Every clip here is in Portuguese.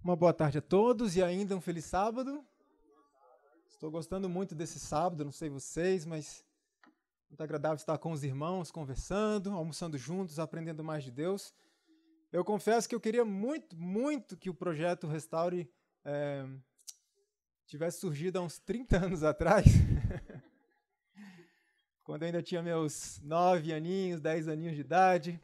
Uma boa tarde a todos e ainda um feliz sábado. Estou gostando muito desse sábado, não sei vocês, mas muito agradável estar com os irmãos, conversando, almoçando juntos, aprendendo mais de Deus. Eu confesso que eu queria muito que o projeto Restaure tivesse surgido há uns 30 anos atrás, quando eu ainda tinha meus 9 aninhos, 10 aninhos de idade.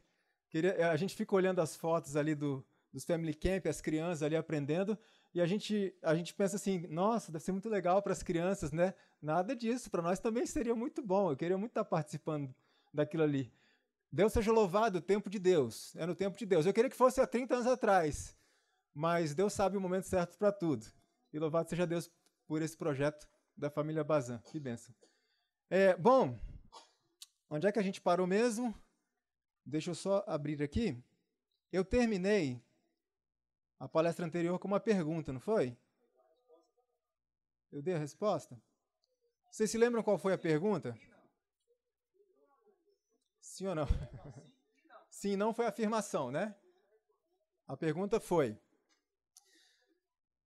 A gente fica olhando as fotos ali dos Family Camp, as crianças ali aprendendo, e a gente pensa assim, nossa, deve ser muito legal para as crianças, né? Nada disso, para nós também seria muito bom, eu queria muito estar participando daquilo ali. Deus seja louvado, o tempo de Deus, é no tempo de Deus. Eu queria que fosse há 30 anos atrás, mas Deus sabe o momento certo para tudo. E louvado seja Deus por esse projeto da família Bazan, que bênção. Bom, onde é que a gente parou mesmo? Deixa eu só abrir aqui. Eu terminei a palestra anterior com uma pergunta, não foi? Eu dei a resposta? Vocês se lembram qual foi a pergunta? Sim ou não? Sim, não foi afirmação, né? A pergunta foi: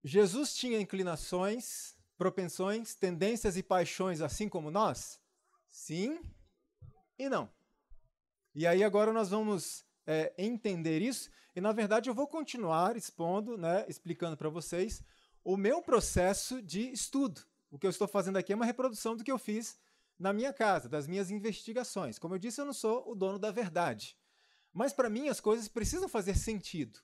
Jesus tinha inclinações, propensões, tendências e paixões assim como nós? Sim e não. E aí agora nós vamos entender isso, e na verdade eu vou continuar expondo, né, explicando para vocês o meu processo de estudo. O que eu estou fazendo aqui é uma reprodução do que eu fiz na minha casa, das minhas investigações. Como eu disse, eu não sou o dono da verdade. Mas para mim as coisas precisam fazer sentido.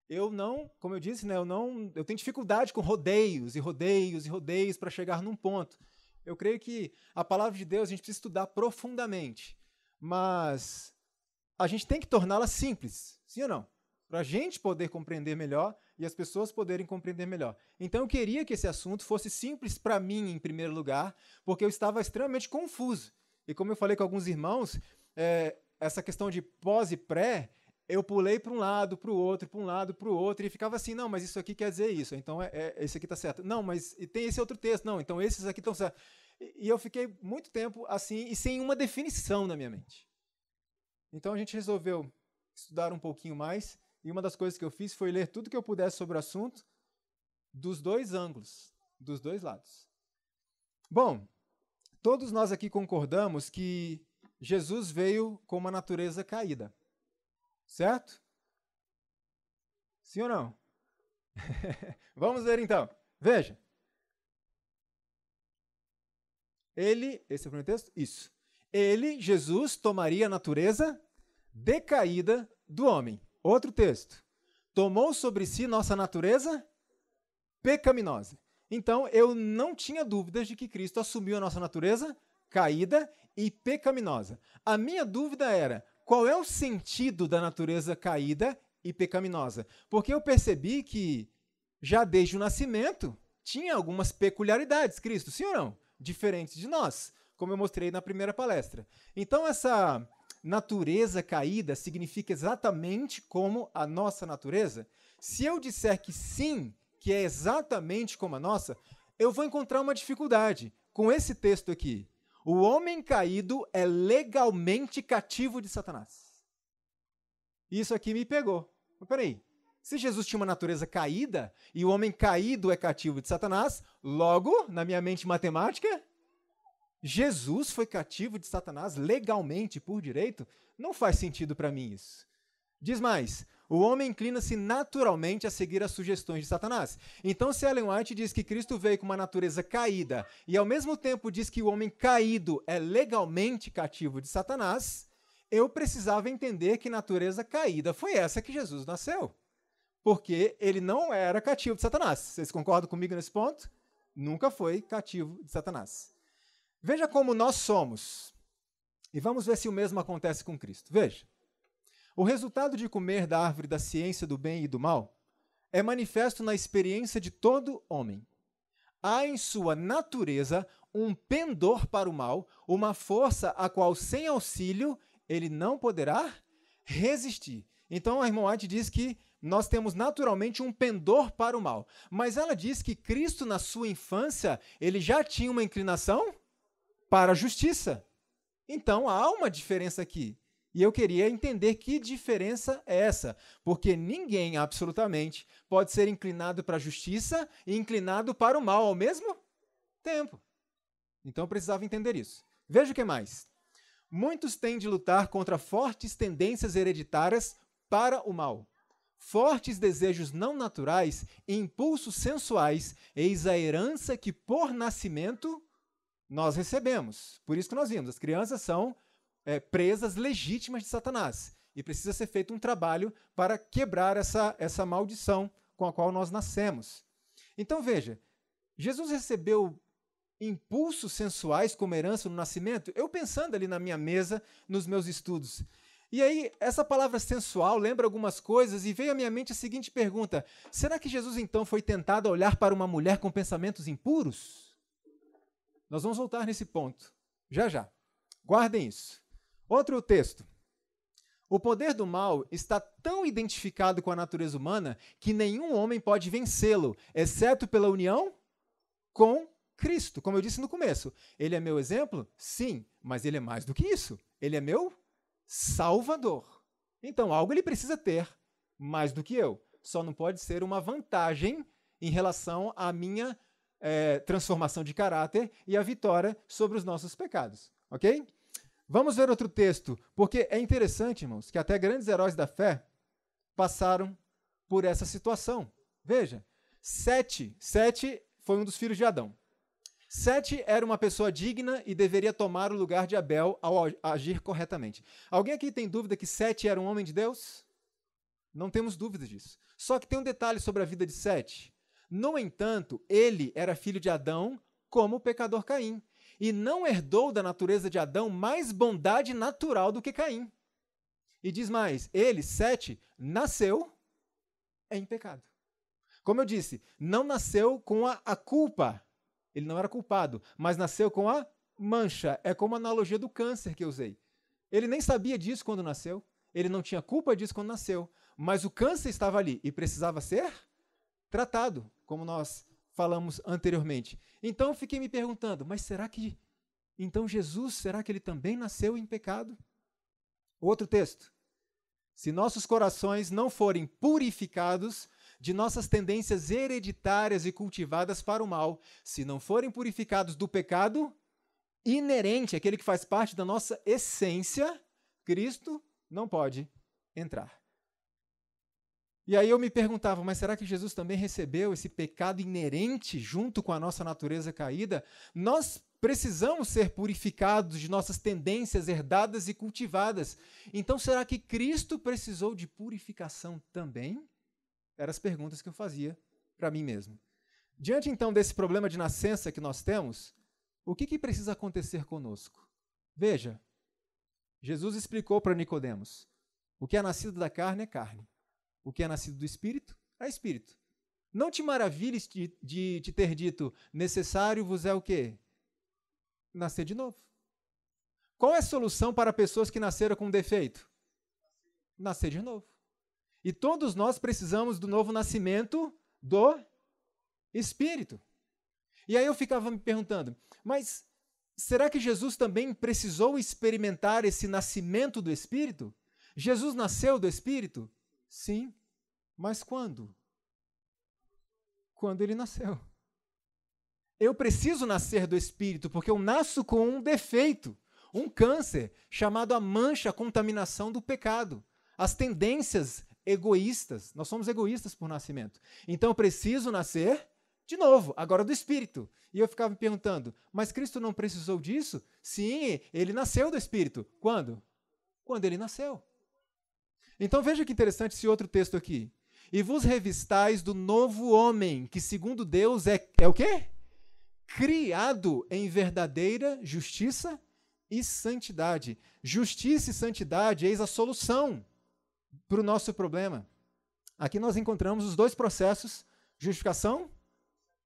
Eu não, como eu disse, né, eu tenho dificuldade com rodeios e rodeios e rodeios para chegar num ponto. Eu creio que a palavra de Deus a gente precisa estudar profundamente. Mas a gente tem que torná-la simples, sim ou não? Para a gente poder compreender melhor e as pessoas poderem compreender melhor. Então eu queria que esse assunto fosse simples para mim, em primeiro lugar, porque eu estava extremamente confuso. E como eu falei com alguns irmãos, essa questão de pós e pré, eu pulei para um lado, para o outro, para um lado, para o outro, e ficava assim, não, mas isso aqui quer dizer isso, então esse aqui está certo. Não, mas e tem esse outro texto, não, então esses aqui estão certos. E eu fiquei muito tempo assim, e sem uma definição na minha mente. Então a gente resolveu estudar um pouquinho mais, e uma das coisas que eu fiz foi ler tudo que eu pudesse sobre o assunto, dos dois ângulos, dos dois lados. Bom, todos nós aqui concordamos que Jesus veio com uma natureza caída, certo? Sim ou não? Vamos ver então. Veja. Esse é o primeiro texto? Isso. Ele, Jesus, tomaria a natureza decaída do homem. Outro texto. Tomou sobre si nossa natureza pecaminosa. Então, eu não tinha dúvidas de que Cristo assumiu a nossa natureza caída e pecaminosa. A minha dúvida era, qual é o sentido da natureza caída e pecaminosa? Porque eu percebi que, já desde o nascimento, tinha algumas peculiaridades, Cristo, sim ou não? Diferentes de nós, como eu mostrei na primeira palestra. Então, essa natureza caída significa exatamente como a nossa natureza? Se eu disser que sim, que é exatamente como a nossa, eu vou encontrar uma dificuldade com esse texto aqui. O homem caído é legalmente cativo de Satanás. Isso aqui me pegou. Mas peraí, se Jesus tinha uma natureza caída e o homem caído é cativo de Satanás, logo, na minha mente matemática, Jesus foi cativo de Satanás legalmente, por direito? Não faz sentido para mim isso. Diz mais, o homem inclina-se naturalmente a seguir as sugestões de Satanás. Então, se Ellen White diz que Cristo veio com uma natureza caída e, ao mesmo tempo, diz que o homem caído é legalmente cativo de Satanás, eu precisava entender que natureza caída foi essa que Jesus nasceu. Porque ele não era cativo de Satanás. Vocês concordam comigo nesse ponto? Nunca foi cativo de Satanás. Veja como nós somos. E vamos ver se o mesmo acontece com Cristo. Veja. O resultado de comer da árvore da ciência do bem e do mal é manifesto na experiência de todo homem. Há em sua natureza um pendor para o mal, uma força a qual, sem auxílio, ele não poderá resistir. Então, a irmã White diz que nós temos naturalmente um pendor para o mal. Mas ela diz que Cristo, na sua infância, ele já tinha uma inclinação para a justiça. Então, há uma diferença aqui. E eu queria entender que diferença é essa, porque ninguém, absolutamente, pode ser inclinado para a justiça e inclinado para o mal ao mesmo tempo. Então eu precisava entender isso. Veja o que mais. Muitos têm de lutar contra fortes tendências hereditárias para o mal. Fortes desejos não naturais e impulsos sensuais, eis a herança que por nascimento nós recebemos. Por isso que nós vimos, as crianças são presas legítimas de Satanás. E precisa ser feito um trabalho para quebrar essa maldição com a qual nós nascemos. Então veja, Jesus recebeu impulsos sensuais como herança no nascimento? Eu pensando ali na minha mesa, nos meus estudos. E aí, essa palavra sensual lembra algumas coisas e veio à minha mente a seguinte pergunta: será que Jesus então foi tentado a olhar para uma mulher com pensamentos impuros? Nós vamos voltar nesse ponto, já já. Guardem isso. Outro texto. O poder do mal está tão identificado com a natureza humana que nenhum homem pode vencê-lo, exceto pela união com Cristo. Como eu disse no começo, ele é meu exemplo? Sim, mas ele é mais do que isso. Ele é meu Salvador. Então, algo ele precisa ter mais do que eu. Só não pode ser uma vantagem em relação à minha transformação de caráter e a vitória sobre os nossos pecados. Ok? Vamos ver outro texto, porque é interessante, irmãos, que até grandes heróis da fé passaram por essa situação. Veja, Sete foi um dos filhos de Adão. Sete era uma pessoa digna e deveria tomar o lugar de Abel ao agir corretamente. Alguém aqui tem dúvida que Sete era um homem de Deus? Não temos dúvidas disso. Só que tem um detalhe sobre a vida de Sete. No entanto, ele era filho de Adão como o pecador Caim. E não herdou da natureza de Adão mais bondade natural do que Caim. E diz mais, ele, Sete, nasceu em pecado. Como eu disse, não nasceu com a culpa. Ele não era culpado, mas nasceu com a mancha. É como a analogia do câncer que eu usei. Ele nem sabia disso quando nasceu. Ele não tinha culpa disso quando nasceu. Mas o câncer estava ali e precisava ser tratado, como nós falamos anteriormente. Então eu fiquei me perguntando, mas será que então Jesus, será que ele também nasceu em pecado? Outro texto. Se nossos corações não forem purificados de nossas tendências hereditárias e cultivadas para o mal, se não forem purificados do pecado inerente, aquele que faz parte da nossa essência, Cristo não pode entrar. E aí eu me perguntava, mas será que Jesus também recebeu esse pecado inerente junto com a nossa natureza caída? Nós precisamos ser purificados de nossas tendências herdadas e cultivadas. Então, será que Cristo precisou de purificação também? Eram as perguntas que eu fazia para mim mesmo. Diante, então, desse problema de nascença que nós temos, o que precisa acontecer conosco? Veja, Jesus explicou para Nicodemos, o que é nascido da carne é carne. O que é nascido do Espírito é Espírito. Não te maravilhes de te ter dito, necessário vos é o quê? Nascer de novo. Qual é a solução para pessoas que nasceram com defeito? Nascer de novo. E todos nós precisamos do novo nascimento do Espírito. E aí eu ficava me perguntando, mas será que Jesus também precisou experimentar esse nascimento do Espírito? Jesus nasceu do Espírito? Sim, mas quando? Quando ele nasceu. Eu preciso nascer do Espírito, porque eu nasço com um defeito, um câncer, chamado a mancha, a contaminação do pecado. As tendências egoístas, nós somos egoístas por nascimento. Então eu preciso nascer de novo, agora do Espírito. E eu ficava me perguntando, mas Cristo não precisou disso? Sim, ele nasceu do Espírito. Quando? Quando ele nasceu. Então veja que interessante esse outro texto aqui. E vos revistais do novo homem, que segundo Deus é o quê? Criado em verdadeira justiça e santidade. Justiça e santidade, eis a solução para o nosso problema. Aqui nós encontramos os dois processos, justificação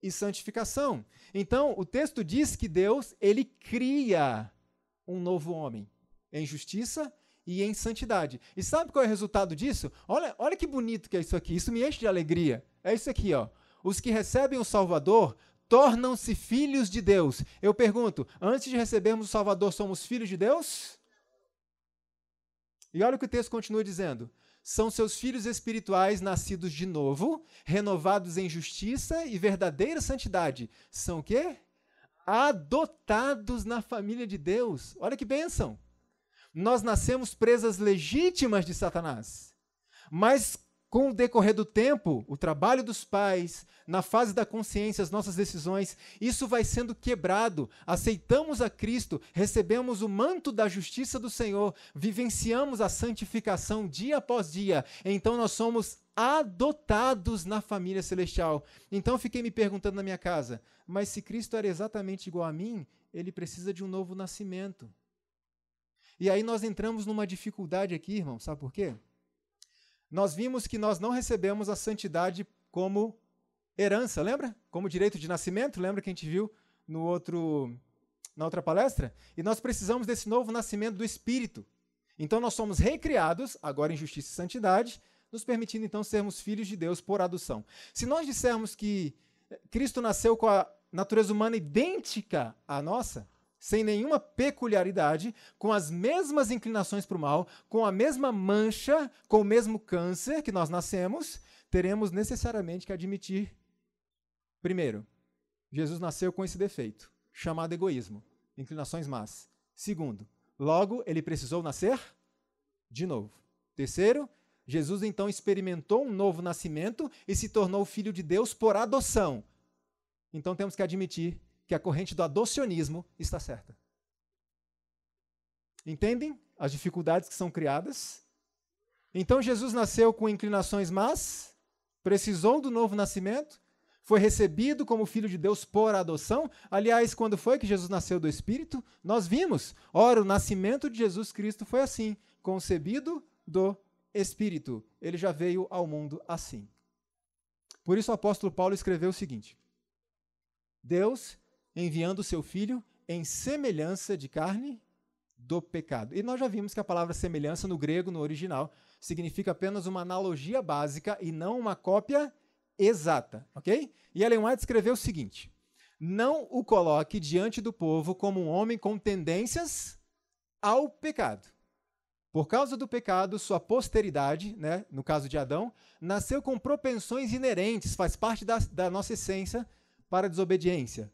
e santificação. Então, o texto diz que Deus, ele cria um novo homem em justiça e em santidade. E sabe qual é o resultado disso? Olha que bonito que é isso aqui. Isso me enche de alegria. É isso aqui, ó. Os que recebem o Salvador tornam-se filhos de Deus. Eu pergunto, antes de recebermos o Salvador, somos filhos de Deus? E olha o que o texto continua dizendo. São seus filhos espirituais nascidos de novo, renovados em justiça e verdadeira santidade. São o quê? Adotados na família de Deus. Olha que bênção. Nós nascemos presas legítimas de Satanás. Mas com o decorrer do tempo, o trabalho dos pais, na fase da consciência, as nossas decisões, isso vai sendo quebrado. Aceitamos a Cristo, recebemos o manto da justiça do Senhor, vivenciamos a santificação dia após dia. Então nós somos adotados na família celestial. Então eu fiquei me perguntando na minha casa, mas se Cristo era exatamente igual a mim, ele precisa de um novo nascimento. E aí nós entramos numa dificuldade aqui, irmão, sabe por quê? Nós vimos que nós não recebemos a santidade como herança, lembra? Como direito de nascimento, lembra que a gente viu na outra palestra? E nós precisamos desse novo nascimento do Espírito. Então nós somos recriados, agora em justiça e santidade, nos permitindo então sermos filhos de Deus por adoção. Se nós dissermos que Cristo nasceu com a natureza humana idêntica à nossa, sem nenhuma peculiaridade, com as mesmas inclinações para o mal, com a mesma mancha, com o mesmo câncer que nós nascemos, teremos necessariamente que admitir, primeiro, Jesus nasceu com esse defeito, chamado egoísmo, inclinações más. Segundo, logo, ele precisou nascer de novo. Terceiro, Jesus então experimentou um novo nascimento e se tornou filho de Deus por adoção. Então temos que admitir que a corrente do adocionismo está certa. Entendem as dificuldades que são criadas? Então Jesus nasceu com inclinações más, precisou do novo nascimento, foi recebido como filho de Deus por adoção. Aliás, quando foi que Jesus nasceu do Espírito? Nós vimos. Ora, o nascimento de Jesus Cristo foi assim, concebido do Espírito. Ele já veio ao mundo assim. Por isso o apóstolo Paulo escreveu o seguinte: Deus enviando o seu Filho em semelhança de carne do pecado. E nós já vimos que a palavra semelhança no grego, no original, significa apenas uma analogia básica e não uma cópia exata, ok? E Ellen White escreveu o seguinte: não o coloque diante do povo como um homem com tendências ao pecado. Por causa do pecado, sua posteridade, né, no caso de Adão, nasceu com propensões inerentes, faz parte da nossa essência para a desobediência.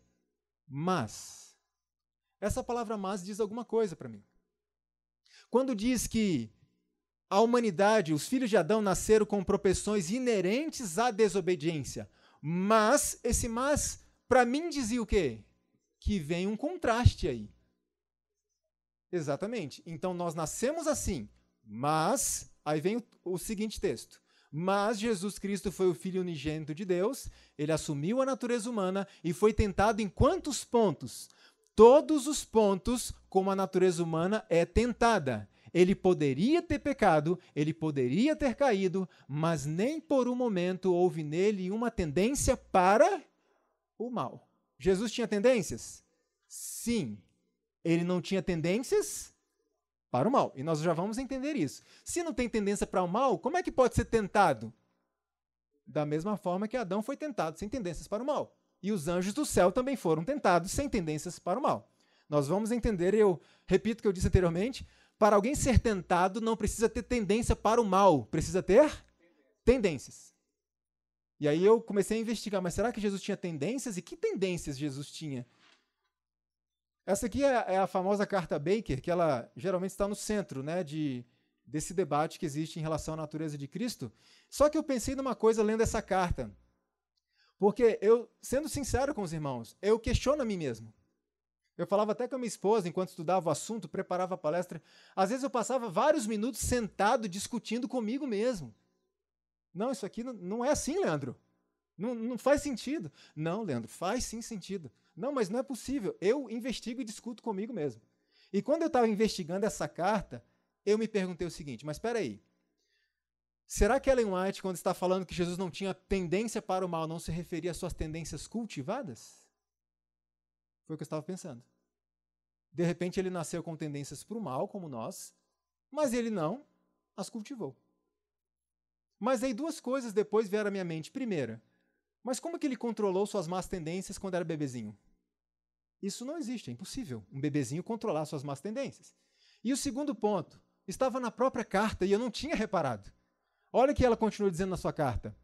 Mas, essa palavra mas diz alguma coisa para mim. Quando diz que a humanidade, os filhos de Adão nasceram com propensões inerentes à desobediência, mas, esse mas, para mim dizia o quê? Que vem um contraste aí. Exatamente. Então, nós nascemos assim, mas, aí vem o seguinte texto. Mas Jesus Cristo foi o Filho unigênito de Deus, ele assumiu a natureza humana e foi tentado em quantos pontos? Todos os pontos como a natureza humana é tentada. Ele poderia ter pecado, ele poderia ter caído, mas nem por um momento houve nele uma tendência para o mal. Jesus tinha tendências? Sim. Ele não tinha tendências para o mal. E nós já vamos entender isso. Se não tem tendência para o mal, como é que pode ser tentado? Da mesma forma que Adão foi tentado, sem tendências para o mal. E os anjos do céu também foram tentados, sem tendências para o mal. Nós vamos entender, eu repito o que eu disse anteriormente, para alguém ser tentado não precisa ter tendência para o mal, precisa ter tendências. E aí eu comecei a investigar, mas será que Jesus tinha tendências? E que tendências Jesus tinha? Essa aqui é a famosa carta Baker, que ela geralmente está no centro, né, desse debate que existe em relação à natureza de Cristo. Só que eu pensei numa coisa lendo essa carta. Porque eu, sendo sincero com os irmãos, eu questiono a mim mesmo. Eu falava até com a minha esposa, enquanto estudava o assunto, preparava a palestra. Às vezes eu passava vários minutos sentado, discutindo comigo mesmo. Não, isso aqui não é assim, Leandro. Não faz sentido. Não, Leandro, faz sim sentido. Não, mas não é possível. Eu investigo e discuto comigo mesmo. E quando eu estava investigando essa carta, eu me perguntei o seguinte, mas espera aí. Será que Ellen White, quando está falando que Jesus não tinha tendência para o mal, não se referia às suas tendências cultivadas? Foi o que eu estava pensando. De repente ele nasceu com tendências para o mal, como nós, mas ele não as cultivou. Mas aí duas coisas depois vieram à minha mente. Primeira, mas como que ele controlou suas más tendências quando era bebezinho? Isso não existe, é impossível um bebezinho controlar suas más tendências. E o segundo ponto, Estava na própria carta e eu não tinha reparado. Olha o que ela continua dizendo na sua carta.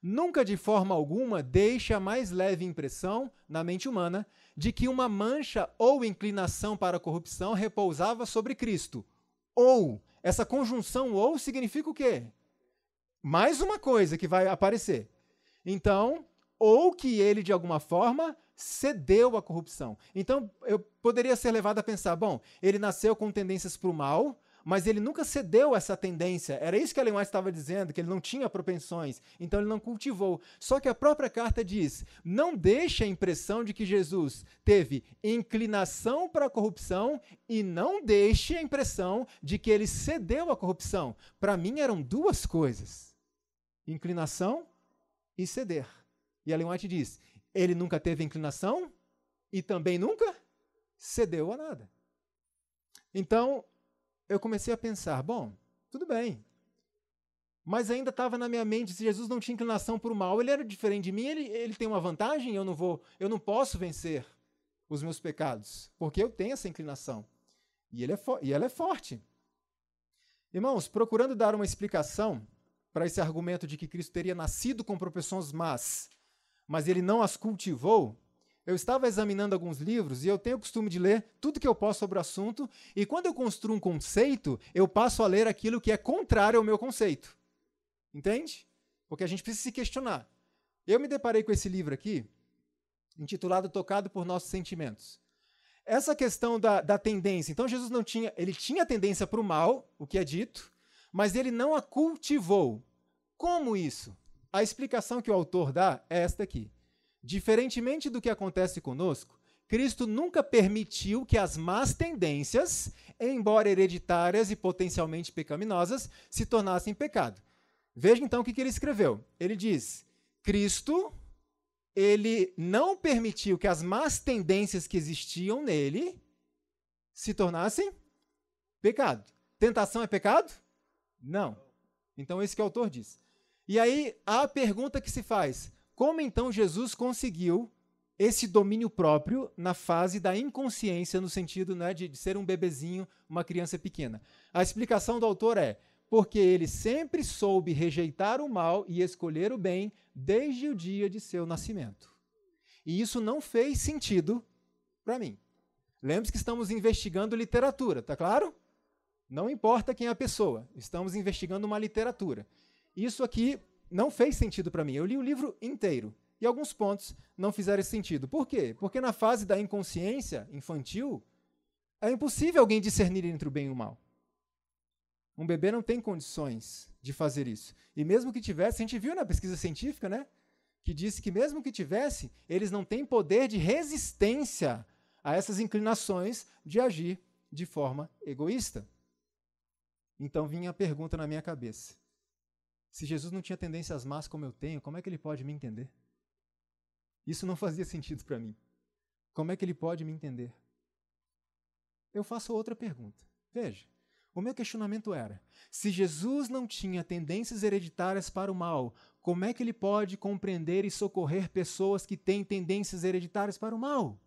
Nunca de forma alguma deixe a mais leve impressão na mente humana de que uma mancha ou inclinação para a corrupção repousava sobre Cristo. Ou, essa conjunção ou significa o quê? Mais uma coisa que vai aparecer. Então, ou que ele de alguma forma cedeu à corrupção. Então, eu poderia ser levado a pensar, bom, ele nasceu com tendências para o mal, mas ele nunca cedeu a essa tendência. Era isso que Ellen White estava dizendo, que ele não tinha propensões, então ele não cultivou. Só que a própria carta diz, não deixe a impressão de que Jesus teve inclinação para a corrupção e não deixe a impressão de que ele cedeu à corrupção. Para mim eram duas coisas, inclinação e ceder. E Ellen White diz, ele nunca teve inclinação e também nunca cedeu a nada. Então, eu comecei a pensar, bom, tudo bem, mas ainda estava na minha mente, se Jesus não tinha inclinação para o mal, ele era diferente de mim, ele tem uma vantagem, eu não posso vencer os meus pecados, porque eu tenho essa inclinação, e ela é forte. Irmãos, procurando dar uma explicação para esse argumento de que Cristo teria nascido com propensões más, mas ele não as cultivou, eu estava examinando alguns livros e eu tenho o costume de ler tudo que eu posso sobre o assunto, e quando eu construo um conceito, eu passo a ler aquilo que é contrário ao meu conceito. Entende? Porque a gente precisa se questionar. Eu me deparei com esse livro aqui, intitulado Tocado por Nossos Sentimentos. Essa questão da tendência, então Jesus ele tinha tendência para o mal, o que é dito, mas ele não a cultivou. Como isso? A explicação que o autor dá é esta aqui. Diferentemente do que acontece conosco, Cristo nunca permitiu que as más tendências, embora hereditárias e potencialmente pecaminosas, se tornassem pecado. Veja então o que ele escreveu. Ele diz, Cristo, ele não permitiu que as más tendências que existiam nele se tornassem pecado. Tentação é pecado? Não. Então, esse que o autor diz. E aí, a pergunta que se faz, como então Jesus conseguiu esse domínio próprio na fase da inconsciência, no sentido, né, de ser um bebezinho, uma criança pequena? A explicação do autor é, porque ele sempre soube rejeitar o mal e escolher o bem desde o dia de seu nascimento. E isso não fez sentido para mim. Lembre-se que estamos investigando literatura, tá claro? Não importa quem é a pessoa, estamos investigando uma literatura. Isso aqui não fez sentido para mim. Eu li o livro inteiro e alguns pontos não fizeram sentido. Por quê? Porque na fase da inconsciência infantil, é impossível alguém discernir entre o bem e o mal. Um bebê não tem condições de fazer isso. E mesmo que tivesse, a gente viu na pesquisa científica, né, que disse que mesmo que tivesse, eles não têm poder de resistência a essas inclinações de agir de forma egoísta. Então vinha a pergunta na minha cabeça. Se Jesus não tinha tendências más como eu tenho, como é que ele pode me entender? Isso não fazia sentido para mim. Como é que ele pode me entender? Eu faço outra pergunta. Veja, o meu questionamento era, se Jesus não tinha tendências hereditárias para o mal, como é que ele pode compreender e socorrer pessoas que têm tendências hereditárias para o mal?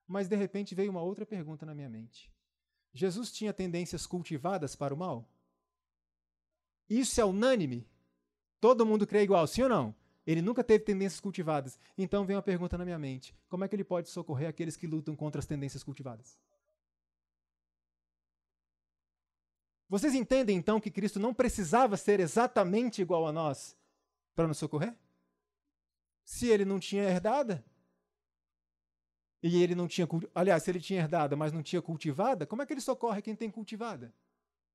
Mas, de repente, veio uma outra pergunta na minha mente. Jesus tinha tendências cultivadas para o mal? Isso é unânime? Todo mundo crê igual, sim ou não? Ele nunca teve tendências cultivadas. Então vem uma pergunta na minha mente. Como é que ele pode socorrer aqueles que lutam contra as tendências cultivadas? Vocês entendem, então, que Cristo não precisava ser exatamente igual a nós para nos socorrer? Se ele não tinha herdada, e ele não tinha... Aliás, se ele tinha herdada, mas não tinha cultivada, como é que ele socorre quem tem cultivada?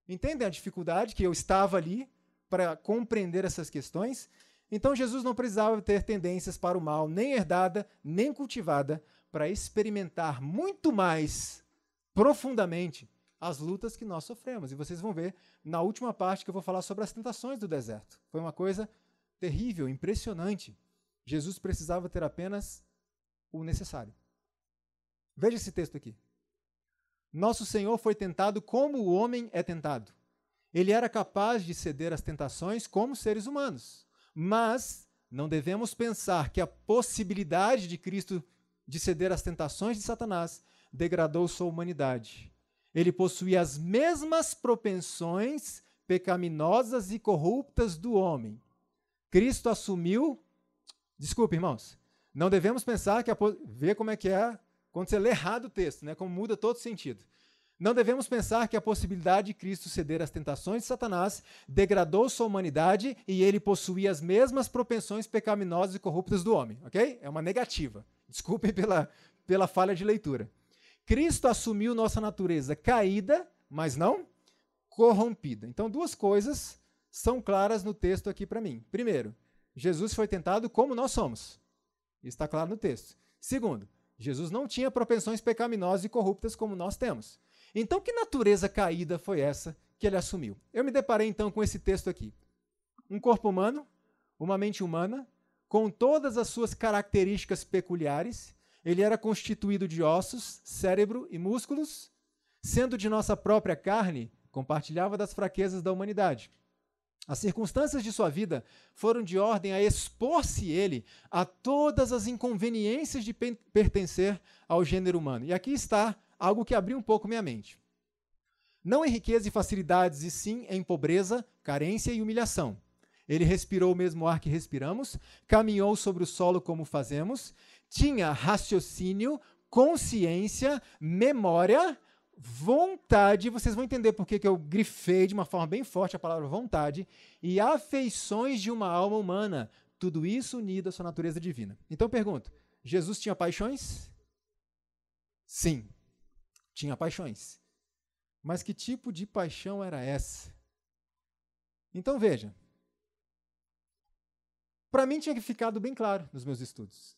Entendem a dificuldade que eu estava ali para compreender essas questões? Então, Jesus não precisava ter tendências para o mal, nem herdada, nem cultivada, para experimentar muito mais profundamente as lutas que nós sofremos. E vocês vão ver na última parte que eu vou falar sobre as tentações do deserto. Foi uma coisa terrível, impressionante. Jesus precisava ter apenas o necessário. Veja esse texto aqui. Nosso Senhor foi tentado como o homem é tentado. Ele era capaz de ceder às tentações como seres humanos. Mas não devemos pensar que a possibilidade de Cristo de ceder às tentações de Satanás degradou sua humanidade. Ele possuía as mesmas propensões pecaminosas e corruptas do homem. Cristo assumiu... Desculpe, irmãos. Não devemos pensar que... Vê como é que é quando você lê errado o texto, né? Como muda todo o sentido. Não devemos pensar que a possibilidade de Cristo ceder às tentações de Satanás degradou sua humanidade e ele possuía as mesmas propensões pecaminosas e corruptas do homem, ok? É uma negativa. Desculpem pela falha de leitura. Cristo assumiu nossa natureza caída, mas não corrompida. Então, duas coisas são claras no texto aqui para mim. Primeiro, Jesus foi tentado como nós somos. Isso está claro no texto. Segundo, Jesus não tinha propensões pecaminosas e corruptas como nós temos. Então, que natureza caída foi essa que ele assumiu? Eu me deparei, então, com esse texto aqui. Um corpo humano, uma mente humana, com todas as suas características peculiares. Ele era constituído de ossos, cérebro e músculos. Sendo de nossa própria carne, compartilhava das fraquezas da humanidade. As circunstâncias de sua vida foram de ordem a expor-se ele a todas as inconveniências de pertencer ao gênero humano. E aqui está algo que abriu um pouco minha mente. Não em riqueza e facilidades, e sim em pobreza, carência e humilhação. Ele respirou o mesmo ar que respiramos, caminhou sobre o solo como fazemos, tinha raciocínio, consciência, memória, vontade, vocês vão entender por que eu grifei de uma forma bem forte a palavra vontade, e afeições de uma alma humana, tudo isso unido à sua natureza divina. Então eu pergunto, Jesus tinha paixões? Sim, tinha paixões. Mas que tipo de paixão era essa? Então veja, para mim tinha ficado bem claro nos meus estudos.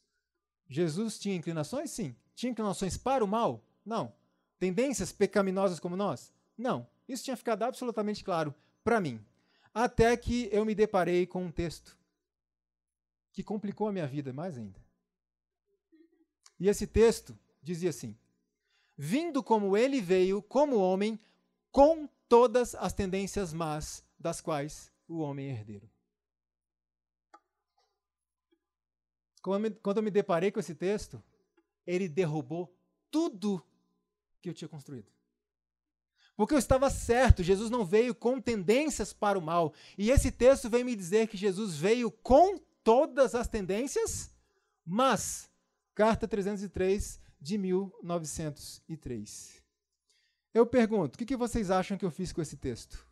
Jesus tinha inclinações? Sim. Tinha inclinações para o mal? Não. Tendências pecaminosas como nós? Não. Isso tinha ficado absolutamente claro para mim. Até que eu me deparei com um texto que complicou a minha vida mais ainda. E esse texto dizia assim: vindo como ele veio, como homem, com todas as tendências más das quais o homem é herdeiro. Quando eu me deparei com esse texto, ele derrubou tudo que eu tinha construído. Porque eu estava certo, Jesus não veio com tendências para o mal. E esse texto vem me dizer que Jesus veio com todas as tendências, mas, carta 303 de 1903. Eu pergunto, o que vocês acham que eu fiz com esse texto?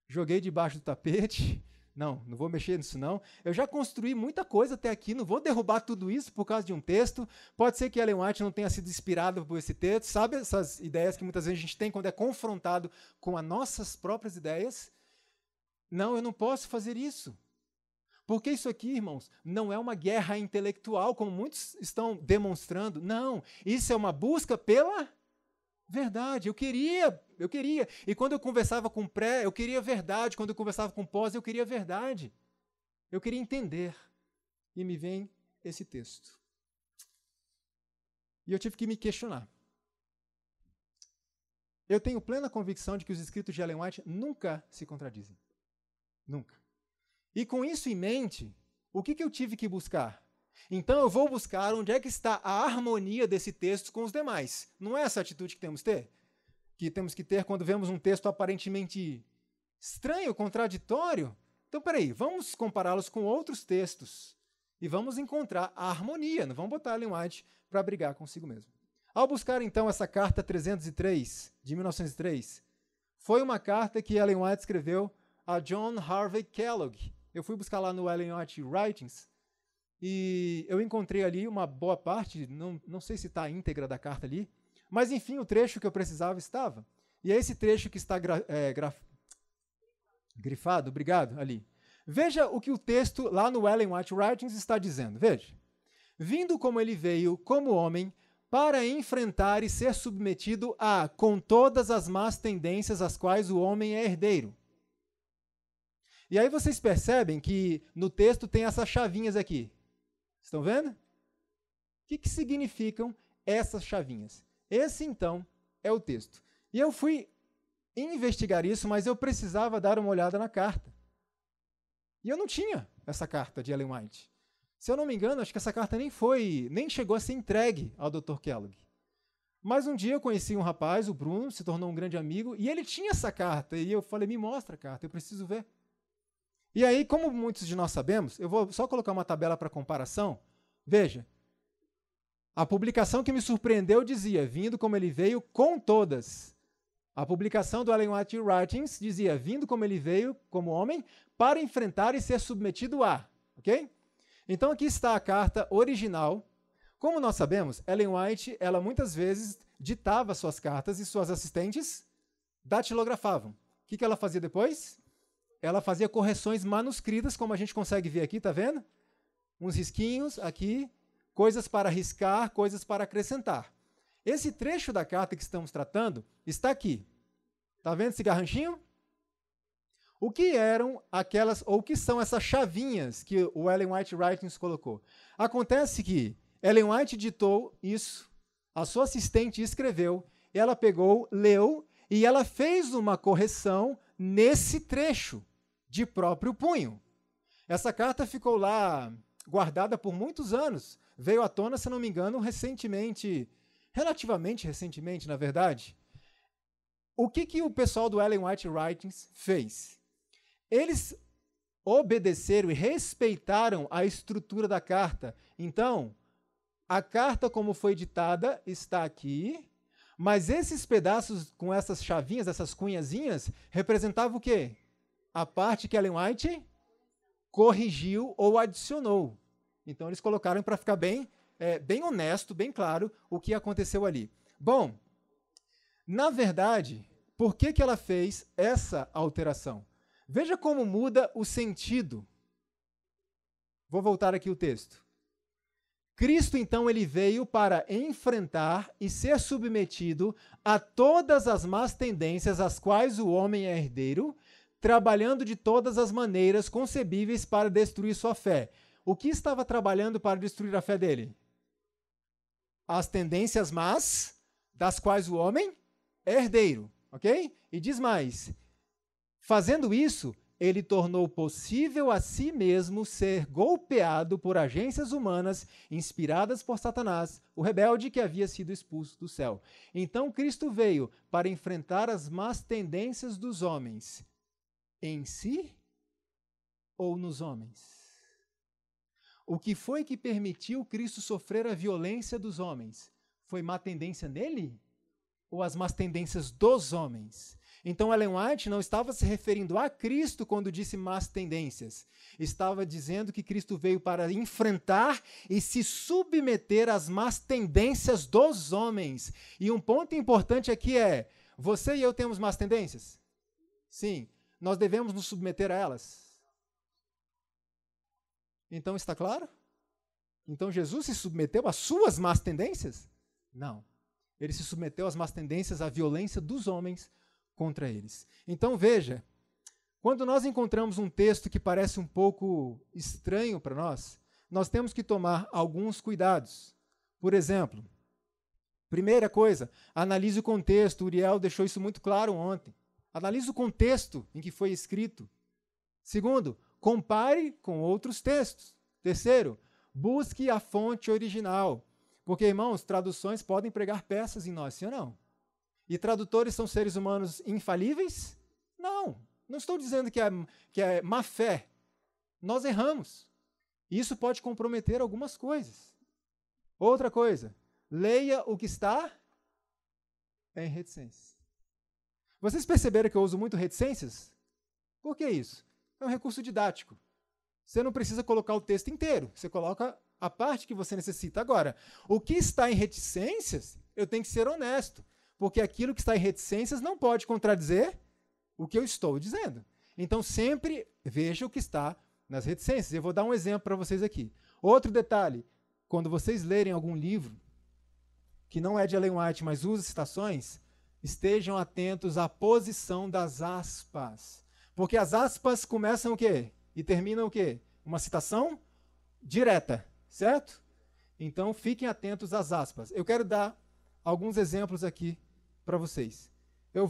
Joguei debaixo do tapete? Não vou mexer nisso não. Eu já construí muita coisa até aqui, não vou derrubar tudo isso por causa de um texto. Pode ser que Ellen White não tenha sido inspirado por esse texto. Sabe essas ideias que muitas vezes a gente tem quando é confrontado com as nossas próprias ideias? Não, eu não posso fazer isso. Porque isso aqui, irmãos, não é uma guerra intelectual, como muitos estão demonstrando. Não, isso é uma busca pela verdade. Eu queria. E quando eu conversava com pré, eu queria verdade. Quando eu conversava com pós, eu queria verdade. Eu queria entender. E me vem esse texto. E eu tive que me questionar. Eu tenho plena convicção de que os escritos de Ellen White nunca se contradizem. Nunca. E com isso em mente, o que eu tive que buscar? Então eu vou buscar onde é que está a harmonia desse texto com os demais. Não é essa atitude que temos que ter quando vemos um texto aparentemente estranho, contraditório? Então, peraí, vamos compará-los com outros textos e vamos encontrar a harmonia. Não vamos botar Ellen White para brigar consigo mesmo. Ao buscar, então, essa carta 303, de 1903, foi uma carta que Ellen White escreveu a John Harvey Kellogg. Eu fui buscar lá no Ellen White Writings e eu encontrei ali uma boa parte, não sei se está a íntegra da carta ali, mas enfim, o trecho que eu precisava estava. E é esse trecho que está grifado, obrigado, ali. Veja o que o texto lá no Ellen White Writings está dizendo. Veja. Vindo como ele veio, como homem, para enfrentar e ser submetido a, com todas as más tendências às quais o homem é herdeiro. E aí vocês percebem que no texto tem essas chavinhas aqui. Estão vendo? O que significam essas chavinhas? Esse, então, é o texto. E eu fui investigar isso, mas eu precisava dar uma olhada na carta. E eu não tinha essa carta de Ellen White. Se eu não me engano, acho que essa carta nem chegou a ser entregue ao Dr. Kellogg. Mas um dia eu conheci um rapaz, o Bruno, se tornou um grande amigo, e ele tinha essa carta. E eu falei, me mostra a carta, eu preciso ver. E aí, como muitos de nós sabemos, eu vou só colocar uma tabela para comparação. Veja, a publicação que me surpreendeu dizia, vindo como ele veio com todas. A publicação do Ellen White Writings dizia, vindo como ele veio como homem, para enfrentar e ser submetido a. Ok? Então aqui está a carta original. Como nós sabemos, Ellen White, ela muitas vezes ditava suas cartas e suas assistentes datilografavam. O que ela fazia depois? Ela fazia correções manuscritas, como a gente consegue ver aqui, tá vendo? Uns risquinhos aqui, coisas para riscar, coisas para acrescentar. Esse trecho da carta que estamos tratando está aqui. Tá vendo esse garranchinho? O que eram aquelas, ou o que são essas chavinhas que o Ellen White Writings colocou? Acontece que Ellen White ditou isso, a sua assistente escreveu, ela pegou, leu, e ela fez uma correção nesse trecho, de próprio punho. Essa carta ficou lá guardada por muitos anos, veio à tona, se não me engano, recentemente, relativamente recentemente, na verdade. O que o pessoal do Ellen White Writings fez? Eles obedeceram e respeitaram a estrutura da carta. Então, a carta, como foi ditada, está aqui, mas esses pedaços com essas chavinhas, essas cunhazinhas, representavam o quê? A parte que Ellen White corrigiu ou adicionou. Então, eles colocaram para ficar bem honesto, bem claro, o que aconteceu ali. Bom, na verdade, por que ela fez essa alteração? Veja como muda o sentido. Vou voltar aqui o texto. Cristo, então, ele veio para enfrentar e ser submetido a todas as más tendências às quais o homem é herdeiro, trabalhando de todas as maneiras concebíveis para destruir sua fé. O que estava trabalhando para destruir a fé dele? As tendências más, das quais o homem é herdeiro, ok? E diz mais, fazendo isso, ele tornou possível a si mesmo ser golpeado por agências humanas inspiradas por Satanás, o rebelde que havia sido expulso do céu. Então Cristo veio para enfrentar as más tendências dos homens em si ou nos homens? O que foi que permitiu Cristo sofrer a violência dos homens? Foi má tendência nele? Ou as más tendências dos homens? Então, Ellen White não estava se referindo a Cristo quando disse más tendências. Estava dizendo que Cristo veio para enfrentar e se submeter às más tendências dos homens. E um ponto importante aqui é, você e eu temos más tendências? Sim. Nós devemos nos submeter a elas? Então, está claro? Então, Jesus se submeteu às suas más tendências? Não. Ele se submeteu às más tendências, à violência dos homens contra eles. Então, veja, quando nós encontramos um texto que parece um pouco estranho para nós, nós temos que tomar alguns cuidados. Por exemplo, primeira coisa, analise o contexto. Uriel deixou isso muito claro ontem. Analise o contexto em que foi escrito. Segundo, compare com outros textos. Terceiro, busque a fonte original. Porque, irmãos, traduções podem pregar peças em nós, sim ou não? E tradutores são seres humanos infalíveis? Não, não estou dizendo que é má fé. Nós erramos. Isso pode comprometer algumas coisas. Outra coisa, leia o que está em reticências. Vocês perceberam que eu uso muito reticências? Por que isso? É um recurso didático. Você não precisa colocar o texto inteiro, você coloca a parte que você necessita. Agora, o que está em reticências, eu tenho que ser honesto. Porque aquilo que está em reticências não pode contradizer o que eu estou dizendo. Então, sempre veja o que está nas reticências. Eu vou dar um exemplo para vocês aqui. Outro detalhe, quando vocês lerem algum livro que não é de Ellen White, mas usa citações, estejam atentos à posição das aspas. Porque as aspas começam o quê? E terminam o quê? Uma citação direta, certo? Então, fiquem atentos às aspas. Eu quero dar alguns exemplos aqui para vocês. Eu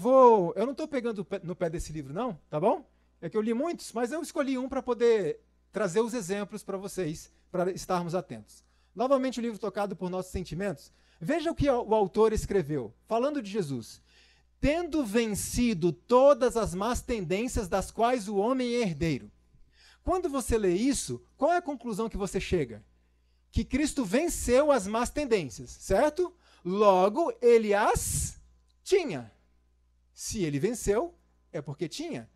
não estou pegando no pé desse livro, não, tá bom? É que eu li muitos, mas eu escolhi um para poder trazer os exemplos para vocês, para estarmos atentos. Novamente, o livro Tocado por Nossos Sentimentos. Veja o que o autor escreveu, falando de Jesus. Tendo vencido todas as más tendências das quais o homem é herdeiro. Quando você lê isso, qual é a conclusão que você chega? Que Cristo venceu as más tendências, certo? Logo, ele as tinha. Se ele venceu, é porque tinha.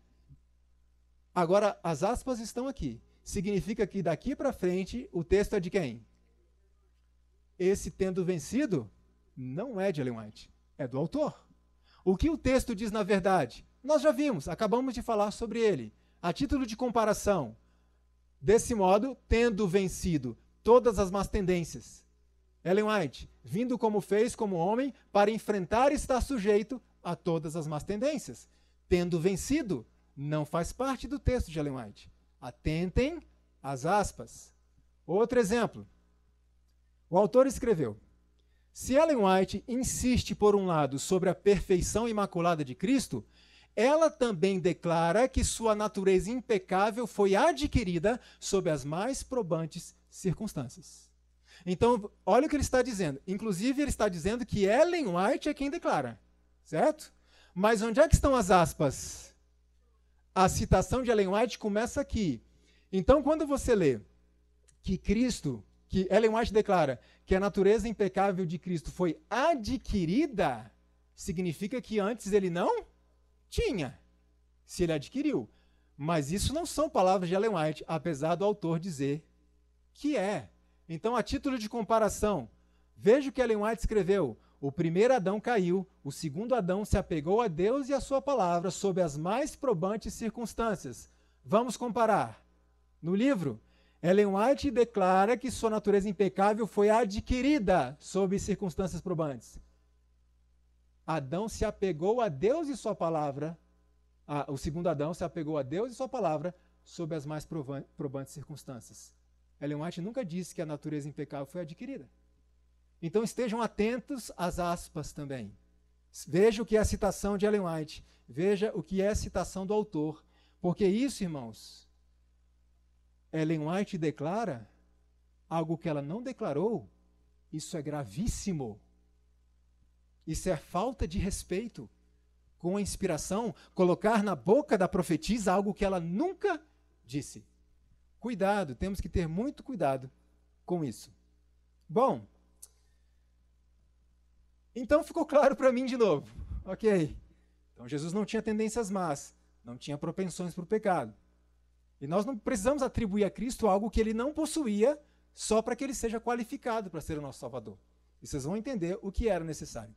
Agora, as aspas estão aqui. Significa que daqui para frente, o texto é de quem? Esse tendo vencido não é de Ellen White, é do autor. O que o texto diz na verdade? Nós já vimos, acabamos de falar sobre ele. A título de comparação, desse modo, tendo vencido todas as más tendências. Ellen White, vindo como fez como homem, para enfrentar e estar sujeito a todas as más tendências. Tendo vencido, não faz parte do texto de Ellen White. Atentem às aspas. Outro exemplo. O autor escreveu: se Ellen White insiste, por um lado, sobre a perfeição imaculada de Cristo, ela também declara que sua natureza impecável foi adquirida sob as mais probantes circunstâncias. Então, olha o que ele está dizendo. Inclusive, ele está dizendo que Ellen White é quem declara, certo? Mas onde é que estão as aspas? A citação de Ellen White começa aqui. Então, quando você lê que Ellen White declara que a natureza impecável de Cristo foi adquirida, significa que antes ele não tinha, se ele adquiriu. Mas isso não são palavras de Ellen White, apesar do autor dizer que é. Então, a título de comparação, veja o que Ellen White escreveu. O primeiro Adão caiu, o segundo Adão se apegou a Deus e a sua palavra sob as mais probantes circunstâncias. Vamos comparar. No livro, Ellen White declara que sua natureza impecável foi adquirida sob circunstâncias probantes. Adão se apegou a Deus e sua palavra, o segundo Adão se apegou a Deus e sua palavra sob as mais probantes circunstâncias. Ellen White nunca disse que a natureza impecável foi adquirida. Então estejam atentos às aspas também. Veja o que é a citação de Ellen White, veja o que é a citação do autor, porque isso, irmãos, Ellen White declara algo que ela não declarou. Isso é gravíssimo. Isso é falta de respeito com a inspiração, colocar na boca da profetisa algo que ela nunca disse. Cuidado, temos que ter muito cuidado com isso. Bom, então ficou claro para mim de novo. Ok. Então Jesus não tinha tendências más, não tinha propensões para o pecado. E nós não precisamos atribuir a Cristo algo que ele não possuía só para que ele seja qualificado para ser o nosso Salvador. E vocês vão entender o que era necessário.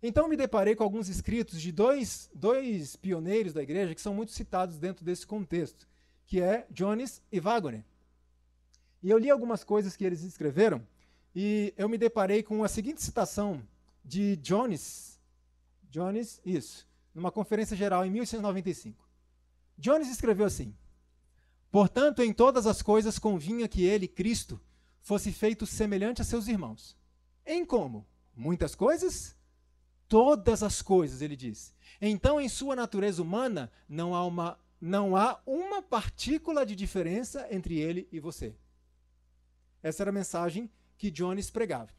Então me deparei com alguns escritos de dois pioneiros da igreja que são muito citados dentro desse contexto, que é Jones e Wagner. E eu li algumas coisas que eles escreveram e eu me deparei com a seguinte citação de Jones, numa conferência geral em 1895. Jones escreveu assim: portanto, em todas as coisas convinha que ele, Cristo, fosse feito semelhante a seus irmãos. Em como? Muitas coisas? Todas as coisas, ele diz. Então, em sua natureza humana, não há uma partícula de diferença entre ele e você. Essa era a mensagem que Jones pregava.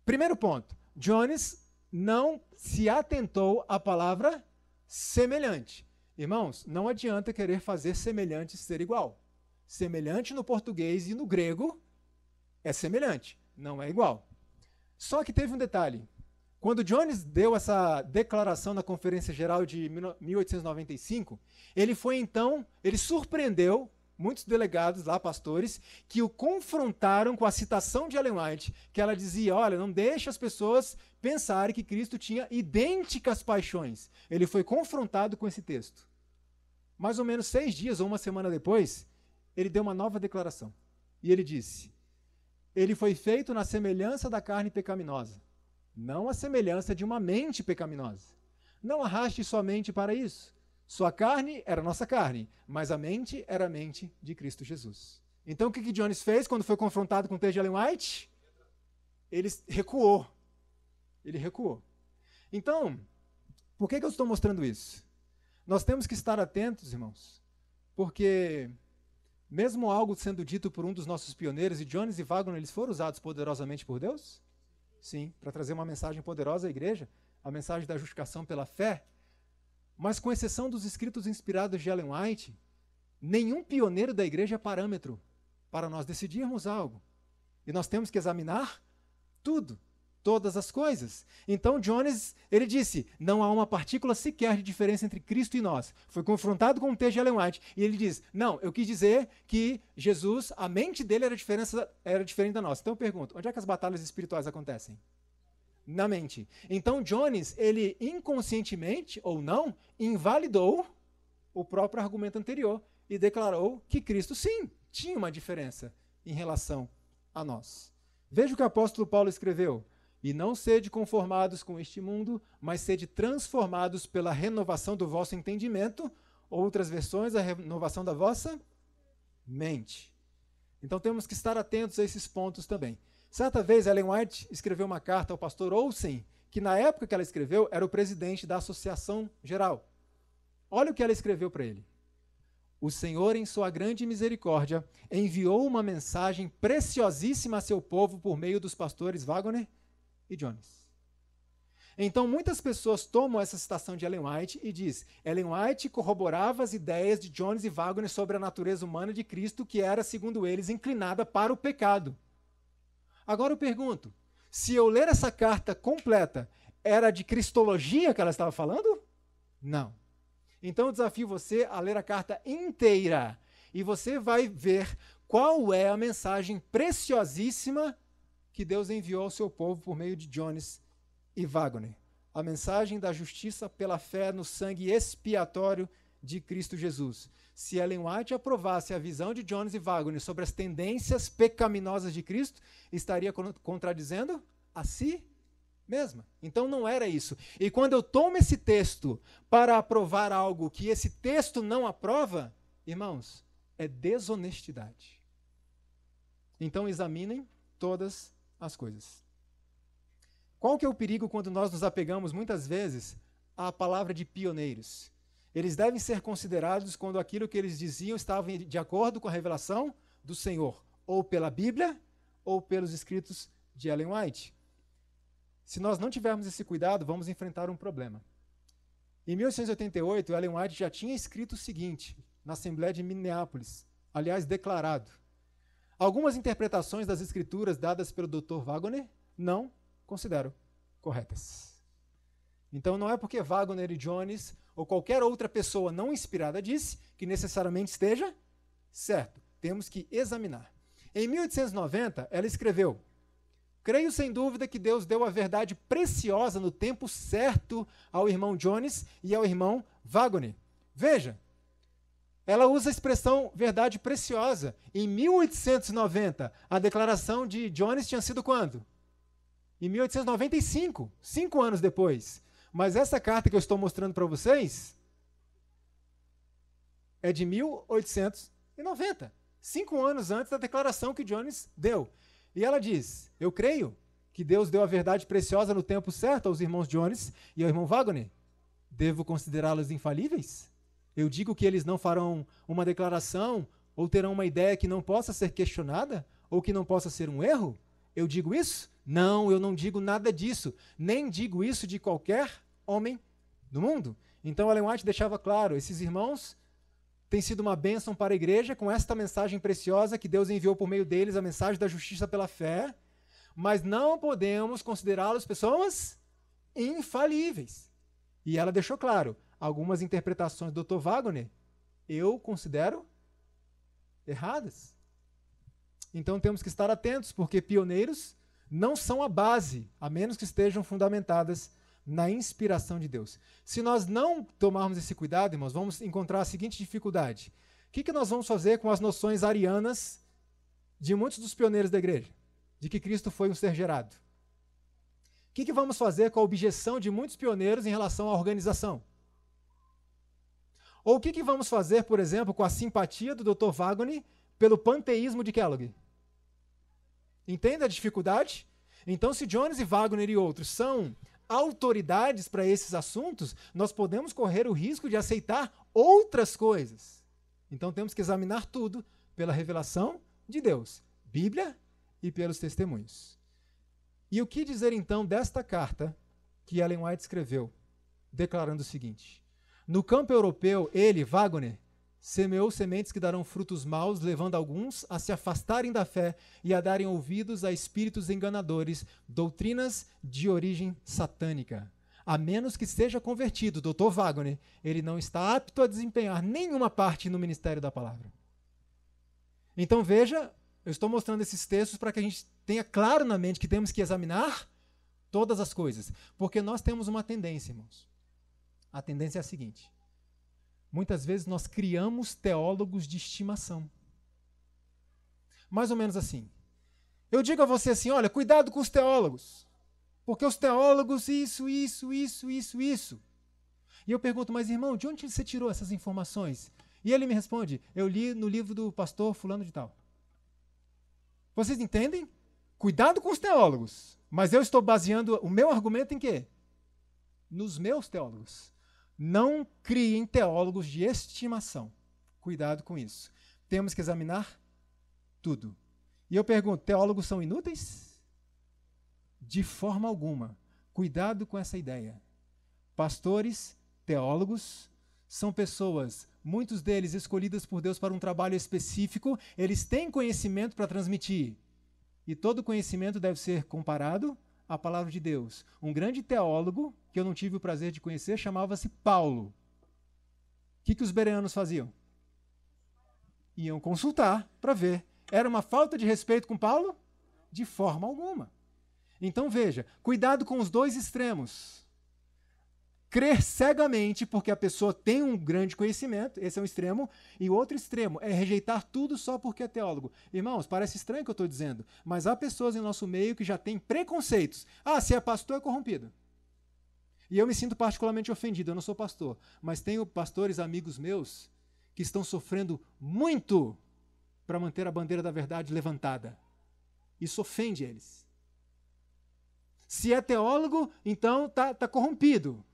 Primeiro ponto, Jones não se atentou à palavra semelhante. Irmãos, não adianta querer fazer semelhante ser igual. Semelhante no português e no grego é semelhante, não é igual. Só que teve um detalhe. Quando Jones deu essa declaração na Conferência Geral de 1895, ele surpreendeu muitos delegados lá, pastores, que o confrontaram com a citação de Ellen White, que ela dizia, olha, não deixe as pessoas pensarem que Cristo tinha idênticas paixões. Ele foi confrontado com esse texto. Mais ou menos 6 dias ou uma semana depois, ele deu uma nova declaração. E ele disse, ele foi feito na semelhança da carne pecaminosa, não a semelhança de uma mente pecaminosa. Não arraste sua mente para isso. Sua carne era nossa carne, mas a mente era a mente de Cristo Jesus. Então o que Jones fez quando foi confrontado com o texto de Ellen White? Ele recuou. Ele recuou. Então, por que eu estou mostrando isso? Nós temos que estar atentos, irmãos, porque mesmo algo sendo dito por um dos nossos pioneiros, e Jones e Wagner, eles foram usados poderosamente por Deus? sim, para trazer uma mensagem poderosa à igreja, a mensagem da justificação pela fé, mas com exceção dos escritos inspirados de Ellen White, nenhum pioneiro da igreja é parâmetro para nós decidirmos algo. E nós temos que examinar tudo, todas as coisas. Então Jones, ele disse, não há uma partícula sequer de diferença entre Cristo e nós. Foi confrontado com o texto de Ellen White, e ele diz, não, eu quis dizer que Jesus, a mente dele era diferente da nossa. Então eu pergunto, onde é que as batalhas espirituais acontecem? Na mente. Então Jones, ele inconscientemente, ou não, invalidou o próprio argumento anterior e declarou que Cristo, sim, tinha uma diferença em relação a nós. Veja o que o apóstolo Paulo escreveu. E não sede conformados com este mundo, mas sede transformados pela renovação do vosso entendimento, outras versões, a renovação da vossa mente. Então temos que estar atentos a esses pontos também. Certa vez, Ellen White escreveu uma carta ao pastor Olsen, que na época que ela escreveu, era o presidente da Associação Geral. Olha o que ela escreveu para ele. O Senhor, em sua grande misericórdia, enviou uma mensagem preciosíssima a seu povo por meio dos pastores Wagner e Jones. Então, muitas pessoas tomam essa citação de Ellen White e diz, Ellen White corroborava as ideias de Jones e Wagner sobre a natureza humana de Cristo, que era, segundo eles, inclinada para o pecado. Agora eu pergunto, se eu ler essa carta completa, era de cristologia que ela estava falando? Não. Então eu desafio você a ler a carta inteira e você vai ver qual é a mensagem preciosíssima que Deus enviou ao seu povo por meio de Jones e Wagner. A mensagem da justiça pela fé no sangue expiatório de Cristo Jesus. Se Ellen White aprovasse a visão de Jones e Wagner sobre as tendências pecaminosas de Cristo, estaria contradizendo a si mesma. Então não era isso. E quando eu tomo esse texto para aprovar algo que esse texto não aprova, irmãos, é desonestidade. Então examinem todas as coisas. Qual que é o perigo quando nós nos apegamos muitas vezes à palavra de pioneiros? Eles devem ser considerados quando aquilo que eles diziam estava de acordo com a revelação do Senhor, ou pela Bíblia, ou pelos escritos de Ellen White. Se nós não tivermos esse cuidado, vamos enfrentar um problema. Em 1888, Ellen White já tinha escrito o seguinte, na Assembleia de Minneapolis, aliás, declarado. Algumas interpretações das escrituras dadas pelo Dr. Wagner não considero corretas. Então não é porque Wagner e Jones ou qualquer outra pessoa não inspirada disse que necessariamente esteja certo. Temos que examinar. Em 1890, ela escreveu, creio sem dúvida que Deus deu a verdade preciosa no tempo certo ao irmão Jones e ao irmão Wagner. Veja, ela usa a expressão verdade preciosa. Em 1890, a declaração de Jones tinha sido quando? Em 1895, 5 anos depois. Mas essa carta que eu estou mostrando para vocês é de 1890, 5 anos antes da declaração que Jones deu. E ela diz, eu creio que Deus deu a verdade preciosa no tempo certo aos irmãos Jones e ao irmão Wagner. Devo considerá-los infalíveis? Eu digo que eles não farão uma declaração ou terão uma ideia que não possa ser questionada ou que não possa ser um erro? Eu digo isso? Não, eu não digo nada disso. Nem digo isso de qualquer homem do mundo. Então Ellen White deixava claro, esses irmãos têm sido uma bênção para a igreja com esta mensagem preciosa que Deus enviou por meio deles, a mensagem da justiça pela fé, mas não podemos considerá-los pessoas infalíveis. E ela deixou claro, algumas interpretações do Dr. Wagner eu considero erradas. Então temos que estar atentos, porque pioneiros não são a base, a menos que estejam fundamentadas na inspiração de Deus. Se nós não tomarmos esse cuidado, irmãos, vamos encontrar a seguinte dificuldade. O que nós vamos fazer com as noções arianas de muitos dos pioneiros da igreja? De que Cristo foi um ser gerado? O que vamos fazer com a objeção de muitos pioneiros em relação à organização? Ou o que vamos fazer, por exemplo, com a simpatia do Dr. Wagner pelo panteísmo de Kellogg? Entende a dificuldade? Então, se Jones e Wagner e outros são autoridades para esses assuntos, nós podemos correr o risco de aceitar outras coisas. Então, temos que examinar tudo pela revelação de Deus, Bíblia e pelos testemunhos. E o que dizer então desta carta que Ellen White escreveu, declarando o seguinte: no campo europeu, ele, Wagner, semeou sementes que darão frutos maus, levando alguns a se afastarem da fé e a darem ouvidos a espíritos enganadores, doutrinas de origem satânica. A menos que seja convertido, Dr. Wagner, ele não está apto a desempenhar nenhuma parte no ministério da palavra. Então veja, eu estou mostrando esses textos para que a gente tenha claro na mente que temos que examinar todas as coisas. Porque nós temos uma tendência, irmãos. A tendência é a seguinte: muitas vezes nós criamos teólogos de estimação. Mais ou menos assim. Eu digo a você assim, olha, cuidado com os teólogos. Porque os teólogos, isso. E eu pergunto, mas irmão, de onde você tirou essas informações? E ele me responde, eu li no livro do pastor fulano de tal. Vocês entendem? Cuidado com os teólogos. Mas eu estou baseando o meu argumento em quê? Nos meus teólogos. Não criem teólogos de estimação. Cuidado com isso. Temos que examinar tudo. E eu pergunto, teólogos são inúteis? De forma alguma. Cuidado com essa ideia. Pastores, teólogos, são pessoas, muitos deles escolhidas por Deus para um trabalho específico, eles têm conhecimento para transmitir. E todo conhecimento deve ser comparado à palavra de Deus. Um grande teólogo, que eu não tive o prazer de conhecer, chamava-se Paulo. O que os bereanos faziam? Iam consultar para ver. Era uma falta de respeito com Paulo? De forma alguma. Então veja, cuidado com os dois extremos. Crer cegamente porque a pessoa tem um grande conhecimento, esse é um extremo, e o outro extremo é rejeitar tudo só porque é teólogo. Irmãos, parece estranho o que eu estou dizendo, mas há pessoas em nosso meio que já têm preconceitos. Ah, se é pastor, é corrompido. E eu me sinto particularmente ofendido, eu não sou pastor, mas tenho pastores amigos meus que estão sofrendo muito para manter a bandeira da verdade levantada. Isso ofende eles. Se é teólogo, então está corrompido.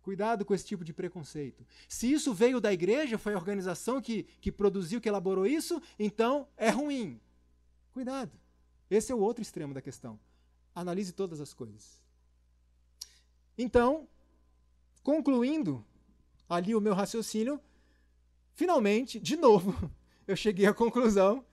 Cuidado com esse tipo de preconceito. Se isso veio da igreja, foi a organização que produziu, que elaborou isso, então é ruim. Cuidado. Esse é o outro extremo da questão. Analise todas as coisas. Então, concluindo ali o meu raciocínio, finalmente, de novo, eu cheguei à conclusão,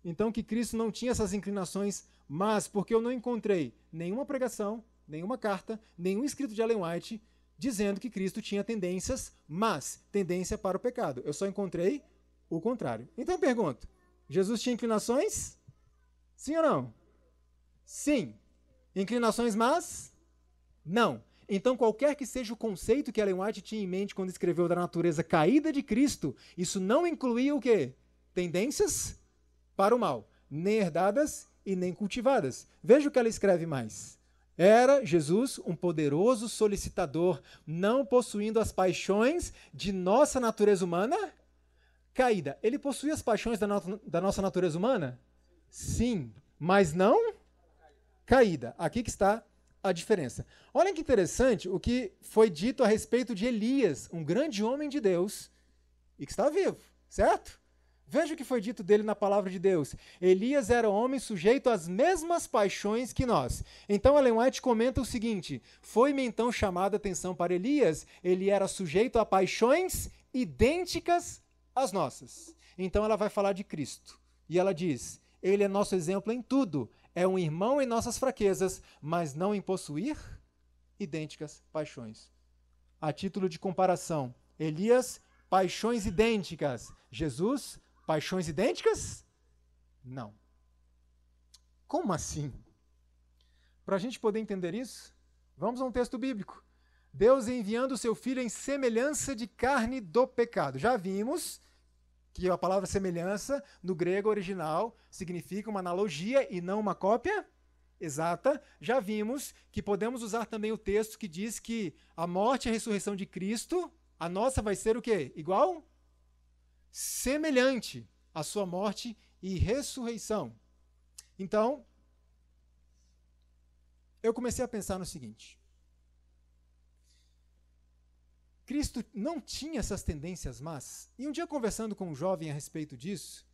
então, que Cristo não tinha essas inclinações, mas porque eu não encontrei nenhuma pregação, nenhuma carta, nenhum escrito de Ellen White dizendo que Cristo tinha tendências, mas tendência para o pecado. Eu só encontrei o contrário. Então eu pergunto, Jesus tinha inclinações? Sim ou não? Sim. Inclinações más? Não. Então qualquer que seja o conceito que Ellen White tinha em mente quando escreveu da natureza caída de Cristo, isso não incluía o quê? Tendências para o mal, nem herdadas e nem cultivadas. Veja o que ela escreve mais. Era Jesus um poderoso solicitador, não possuindo as paixões de nossa natureza humana caída. Ele possuía as paixões da nossa natureza humana? Sim, mas não caída. Aqui que está a diferença. Olha que interessante o que foi dito a respeito de Elias, um grande homem de Deus, e que está vivo, certo? Veja o que foi dito dele na palavra de Deus. Elias era um homem sujeito às mesmas paixões que nós. Então Ellen White comenta o seguinte, foi-me então chamada a atenção para Elias, ele era sujeito a paixões idênticas às nossas. Então ela vai falar de Cristo. E ela diz, ele é nosso exemplo em tudo, é um irmão em nossas fraquezas, mas não em possuir idênticas paixões. A título de comparação, Elias, paixões idênticas. Jesus, paixões idênticas? Não. Como assim? Para a gente poder entender isso, vamos a um texto bíblico. Deus enviando o seu Filho em semelhança de carne do pecado. Já vimos que a palavra semelhança, no grego original, significa uma analogia e não uma cópia exata. Já vimos que podemos usar também o texto que diz que a morte e a ressurreição de Cristo, a nossa vai ser o quê? Igual? Semelhante à sua morte e ressurreição. Então, eu comecei a pensar no seguinte. Cristo não tinha essas tendências más. E um dia, conversando com um jovem a respeito disso,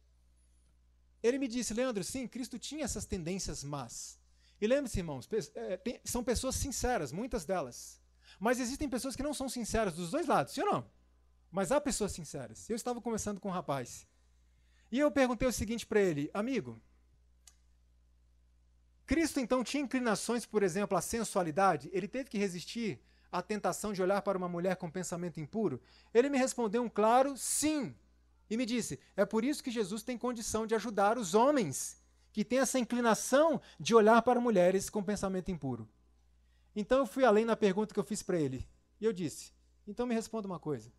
ele me disse, Leandro, sim, Cristo tinha essas tendências más. E lembre-se, irmãos, são pessoas sinceras, muitas delas. Mas existem pessoas que não são sinceras dos dois lados, sim ou não? Mas há pessoas sinceras. Eu estava conversando com um rapaz. E eu perguntei o seguinte para ele: amigo, Cristo então tinha inclinações, por exemplo, à sensualidade? Ele teve que resistir à tentação de olhar para uma mulher com pensamento impuro? Ele me respondeu um claro sim. E me disse: é por isso que Jesus tem condição de ajudar os homens que têm essa inclinação de olhar para mulheres com pensamento impuro. Então eu fui além na pergunta que eu fiz para ele. E eu disse: então me responda uma coisa.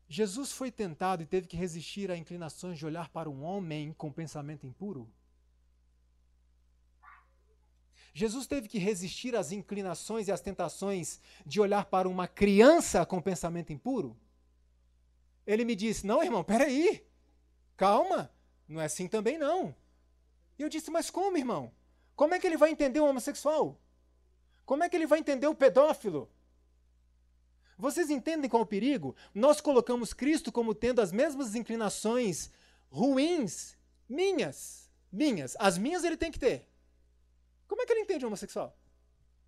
Jesus foi tentado e teve que resistir a inclinações de olhar para um homem com pensamento impuro? Jesus teve que resistir às inclinações e às tentações de olhar para uma criança com pensamento impuro? Ele me disse: não, irmão, peraí, calma, não é assim também não. E eu disse: mas como, irmão? Como é que ele vai entender o homossexual? Como é que ele vai entender o pedófilo? Vocês entendem qual é o perigo? Nós colocamos Cristo como tendo as mesmas inclinações ruins, minhas. As minhas ele tem que ter. Como é que ele entende o homossexual?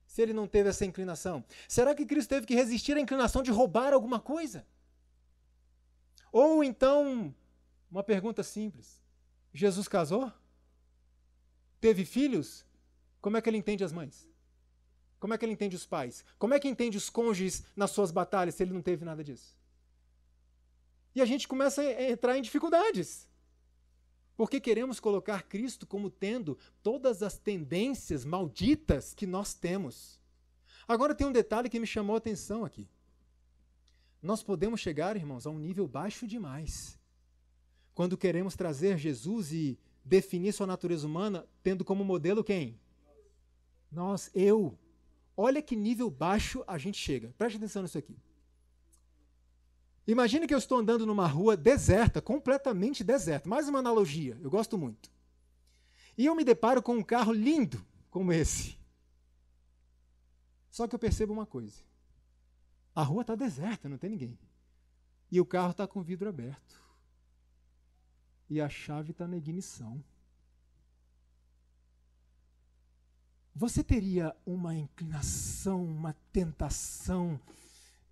Se ele não teve essa inclinação. Será que Cristo teve que resistir à inclinação de roubar alguma coisa? Ou então, uma pergunta simples: Jesus casou? Teve filhos? Como é que ele entende as mães? Como é que ele entende os pais? Como é que entende os cônjuges nas suas batalhas se ele não teve nada disso? E a gente começa a entrar em dificuldades. Porque queremos colocar Cristo como tendo todas as tendências malditas que nós temos. Agora tem um detalhe que me chamou a atenção aqui. Nós podemos chegar, irmãos, a um nível baixo demais. Quando queremos trazer Jesus e definir sua natureza humana, tendo como modelo quem? Nós, eu. Olha que nível baixo a gente chega. Preste atenção nisso aqui. Imagine que eu estou andando numa rua deserta, completamente deserta. Mais uma analogia, eu gosto muito. E eu me deparo com um carro lindo como esse. Só que eu percebo uma coisa. A rua está deserta, não tem ninguém. E o carro está com o vidro aberto. E a chave está na ignição. Você teria uma inclinação, uma tentação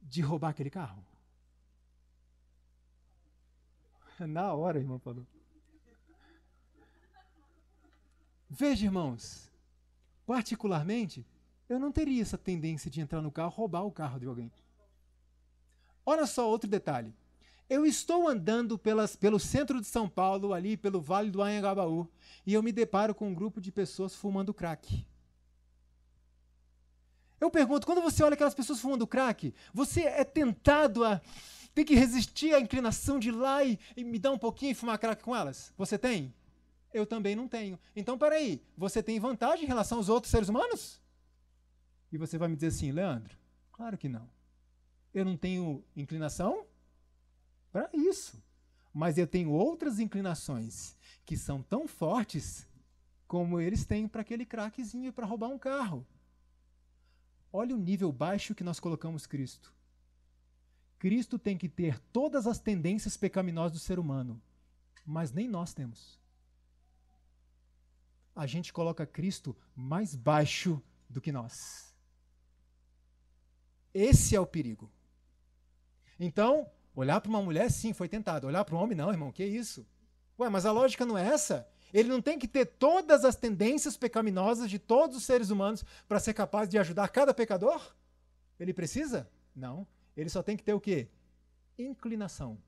de roubar aquele carro? Na hora, irmão falou. Veja, irmãos, particularmente, eu não teria essa tendência de entrar no carro, roubar o carro de alguém. Olha só outro detalhe. Eu estou andando pelo centro de São Paulo, ali pelo Vale do Anhangabaú, e eu me deparo com um grupo de pessoas fumando crack. Eu pergunto, quando você olha aquelas pessoas fumando crack, você é tentado a ter que resistir à inclinação de ir lá e me dar um pouquinho e fumar crack com elas? Você tem? Eu também não tenho. Então, peraí, você tem vantagem em relação aos outros seres humanos? E você vai me dizer assim: Leandro, claro que não. Eu não tenho inclinação para isso. Mas eu tenho outras inclinações que são tão fortes como eles têm para aquele crackzinho e para roubar um carro. Olha o nível baixo que nós colocamos Cristo. Cristo tem que ter todas as tendências pecaminosas do ser humano, mas nem nós temos. A gente coloca Cristo mais baixo do que nós. Esse é o perigo. Então, olhar para uma mulher, sim, foi tentado. Olhar para um homem, não, irmão, que isso? Ué, mas a lógica não é essa? Ele não tem que ter todas as tendências pecaminosas de todos os seres humanos para ser capaz de ajudar cada pecador? Ele precisa? Não. Ele só tem que ter o quê? Inclinação.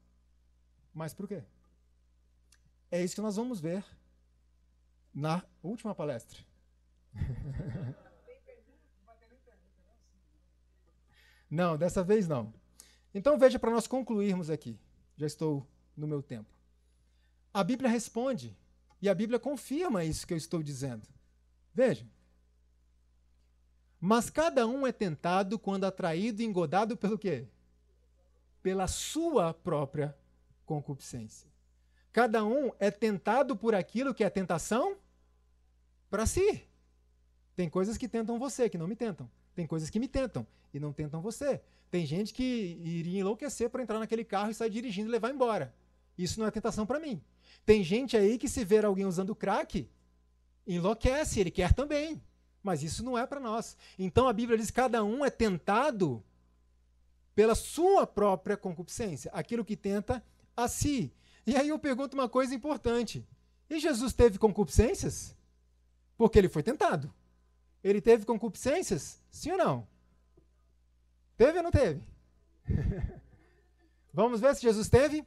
Mas por quê? É isso que nós vamos ver na última palestra. Não, dessa vez não. Então veja, para nós concluirmos aqui. Já estou no meu tempo. A Bíblia responde. E a Bíblia confirma isso que eu estou dizendo. Veja. Mas cada um é tentado quando atraído e engodado pelo quê? Pela sua própria concupiscência. Cada um é tentado por aquilo que é tentação para si. Tem coisas que tentam você, que não me tentam. Tem coisas que me tentam e não tentam você. Tem gente que iria enlouquecer para entrar naquele carro e sair dirigindo e levar embora. Isso não é tentação para mim. Tem gente aí que, se ver alguém usando crack, enlouquece, ele quer também. Mas isso não é para nós. Então a Bíblia diz que cada um é tentado pela sua própria concupiscência, aquilo que tenta a si. E aí eu pergunto uma coisa importante. E Jesus teve concupiscências? Porque ele foi tentado. Ele teve concupiscências? Sim ou não? Teve ou não teve? Vamos ver se Jesus teve?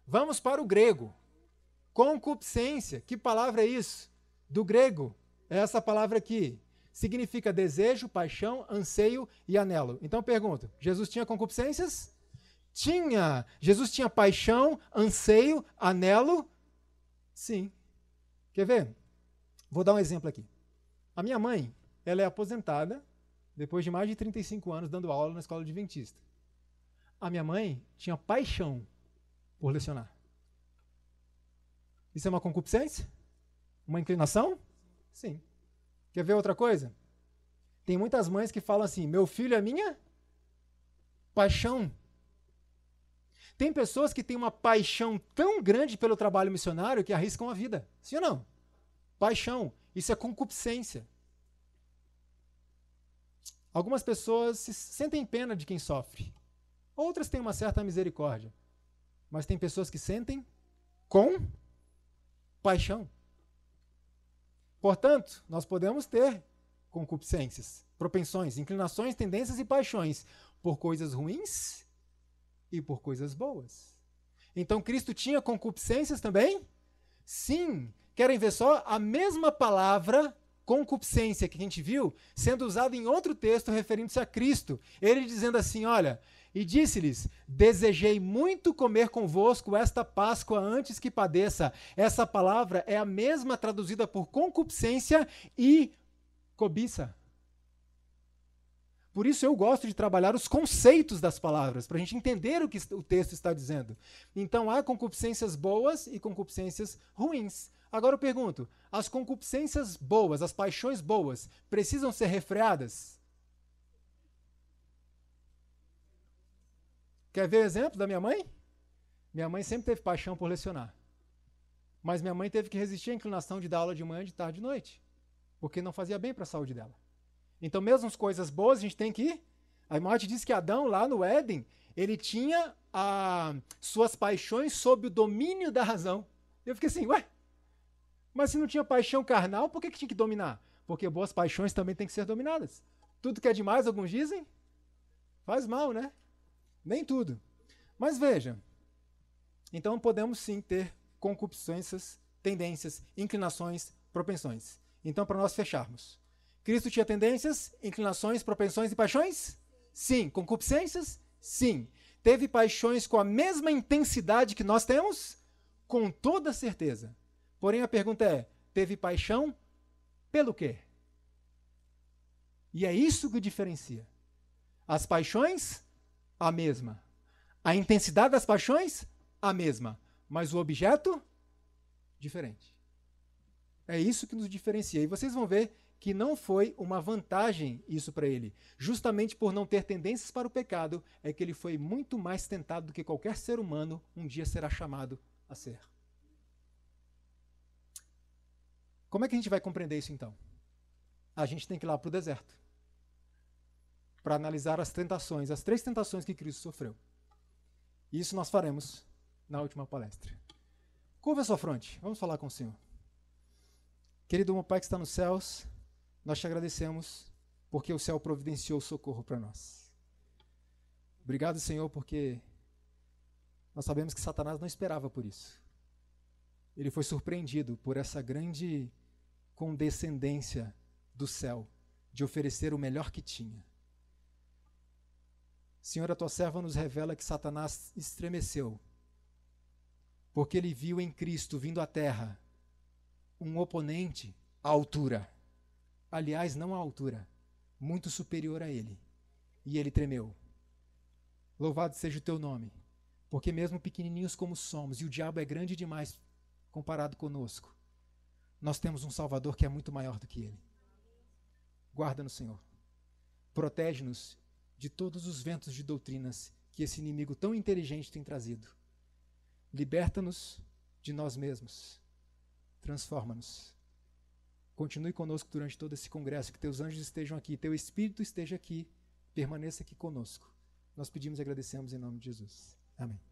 Vamos para o grego. Concupiscência. Que palavra é isso? Do grego. É essa palavra aqui. Significa desejo, paixão, anseio e anelo. Então eu pergunto, Jesus tinha concupiscências? Tinha. Jesus tinha paixão, anseio, anelo? Sim. Quer ver? Vou dar um exemplo aqui. A minha mãe, ela é aposentada, depois de mais de 35 anos dando aula na escola adventista. A minha mãe tinha paixão por lecionar. Isso é uma concupiscência? Uma inclinação? Sim. Quer ver outra coisa? Tem muitas mães que falam assim, meu filho é minha paixão. Tem pessoas que têm uma paixão tão grande pelo trabalho missionário que arriscam a vida. Sim ou não? Paixão. Isso é concupiscência. Algumas pessoas sentem pena de quem sofre. Outras têm uma certa misericórdia. Mas tem pessoas que sentem com paixão. Portanto, nós podemos ter concupiscências, propensões, inclinações, tendências e paixões por coisas ruins e por coisas boas. Então, Cristo tinha concupiscências também? Sim. Querem ver só? A mesma palavra concupiscência que a gente viu sendo usada em outro texto referindo-se a Cristo. Ele dizendo assim, olha, e disse-lhes, desejei muito comer convosco esta Páscoa antes que padeça. Essa palavra é a mesma traduzida por concupiscência e cobiça. Por isso eu gosto de trabalhar os conceitos das palavras, para a gente entender o que o texto está dizendo. Então há concupiscências boas e concupiscências ruins. Agora eu pergunto, as concupiscências boas, as paixões boas, precisam ser refreadas? Quer ver o exemplo da minha mãe? Minha mãe sempre teve paixão por lecionar. Mas minha mãe teve que resistir à inclinação de dar aula de manhã, de tarde e de noite. Porque não fazia bem para a saúde dela. Então, mesmo as coisas boas, a gente tem que ir. A Morte diz que Adão, lá no Éden, ele tinha suas paixões sob o domínio da razão. Eu fiquei assim, ué, mas se não tinha paixão carnal, por que tinha que dominar? Porque boas paixões também têm que ser dominadas. Tudo que é demais, alguns dizem, faz mal, né? Nem tudo. Mas veja, então podemos sim ter concupiscências, tendências, inclinações, propensões. Então, para nós fecharmos, Cristo tinha tendências, inclinações, propensões e paixões? Sim. Concupiscências? Sim. Teve paixões com a mesma intensidade que nós temos? Com toda certeza. Porém, a pergunta é, teve paixão pelo quê? E é isso que o diferencia. As paixões, a mesma. A intensidade das paixões, a mesma. Mas o objeto, diferente. É isso que nos diferencia. E vocês vão ver que não foi uma vantagem isso para ele. Justamente por não ter tendências para o pecado, é que ele foi muito mais tentado do que qualquer ser humano um dia será chamado a ser. Como é que a gente vai compreender isso então? A gente tem que ir lá para o deserto para analisar as tentações, as 3 tentações que Cristo sofreu. E isso nós faremos na última palestra. Curva a sua fronte, vamos falar com o Senhor. Querido meu Pai que está nos céus, nós te agradecemos porque o céu providenciou socorro para nós. Obrigado, Senhor, porque nós sabemos que Satanás não esperava por isso. Ele foi surpreendido por essa grande condescendência do céu de oferecer o melhor que tinha. Senhor, a tua serva nos revela que Satanás estremeceu porque ele viu em Cristo vindo à terra um oponente à altura. Aliás, não à altura, muito superior a ele. E ele tremeu. Louvado seja o teu nome, porque mesmo pequenininhos como somos, e o diabo é grande demais comparado conosco, nós temos um Salvador que é muito maior do que ele. Guarda-nos, Senhor. Protege-nos de todos os ventos de doutrinas que esse inimigo tão inteligente tem trazido. Liberta-nos de nós mesmos. Transforma-nos. Continue conosco durante todo esse congresso, que teus anjos estejam aqui, teu Espírito esteja aqui, permaneça aqui conosco. Nós pedimos e agradecemos em nome de Jesus. Amém.